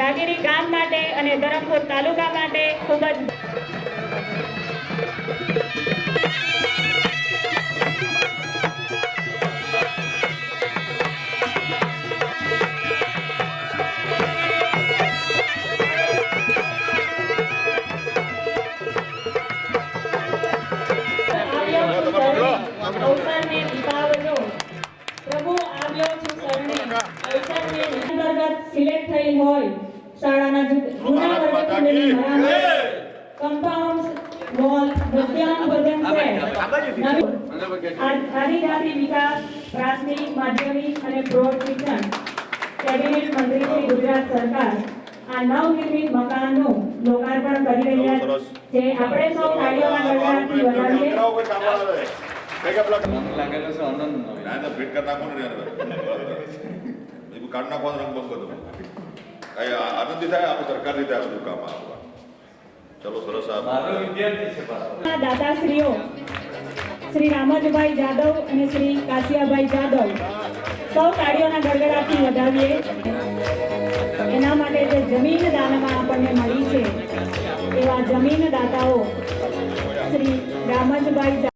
જાગીરી ગામ માટે અને ધરમપુર તાલુકા માટે ખૂબ જ અવસરને દીપાવજો પ્રભુ આવ્યો છું શરણે અવસરને અંતર્ગત સિલેક્ટ થઈ હોય શાળાના જૂના વર્ગખંડની મરામત કમ્પાઉન્ડ વોલ મધ્યાહન ભોજન સેટ આદિજાતિ વિકાસ પ્રાથમિક માધ્યમિક અને પ્રૌઢ શિક્ષણ કેબિનેટ મંત્રી શ્રી ગુજરાત સરકાર આ નવનિર્મિત મકાનનું લોકાર્પણ કરી રહ્યા છે આપણે સૌ તાળીઓના ગણગણાટથી વધાવીએ लागेल असं आनंद नाही ना भेट करणार कोण रे काढणार कोण रंग बघतो काय आनंदित आहे आपण सरकार देत आहे બધું કામ આપવા ચલો સરસ આ મારો વિદ્યાર્થી છે પાછો દાતાશ્રીઓ શ્રી રામજભાઈ જાદવ અને શ્રી કાશિયાભાઈ જાદવ સૌ તાળીઓના ગડગડાટથી વધાવીએ એના માટે જે જમીન દાનમાં આપણને મળી છે એવા જમીન દાતાઓ શ્રી રામજભાઈ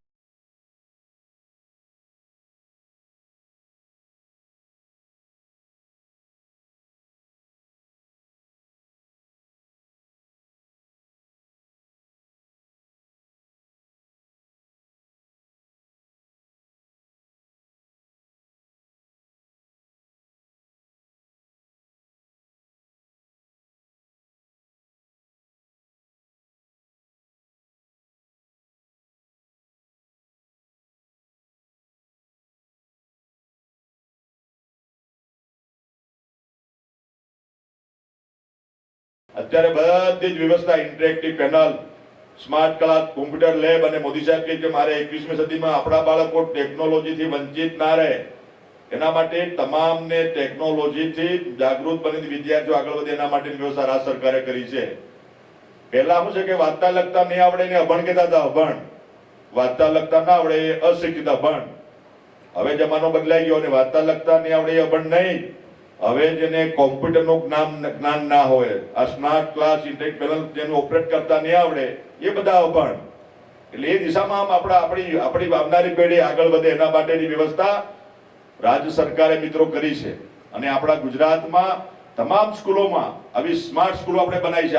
અત્યારે બધી જ વ્યવસ્થા interactive panel smart class computer lab અને મોદી સાહેબ કે મારે 21મી સદીમાં આપણા બાળકો ટેકનોલોજીથી વંચિત ના રહે એના માટે તમામને ટેકનોલોજીથી જાગૃત બની વિદ્યાર્થીઓ આગળ વધે એના માટેની વ્યવસ્થા રાજ્ય સરકારે કરી છે પહેલા શું છે કે વાંચતા લખતા નહીં આવડે ને અભણ કહેતા હતા અભણ વાંચતા લખતા ના આવડે એ અશિક્ષિત અભણ હવે જમાનો બદલાઈ ગયો અને વાંચતા લખતા નહીં આવડે એ અભણ નહીં હવે જેને કોમ્પ્યુટરનું જ્ઞાન ના હોય આ સ્માર્ટ ક્લાસ ઇન્ટેક પેનલ જેને ઓપરેટ કરતા નહીં આવડે એ બધા અભણ એટલે એ દિશામાં આપણી આવનારી પેઢી આગળ વધે એના માટેની વ્યવસ્થા રાજ્ય સરકારે મિત્રો કરી છે અને આપણા ગુજરાતમાં તમામ સ્કૂલોમાં આવી સ્માર્ટ સ્કૂલો આપણે બનાવી છે।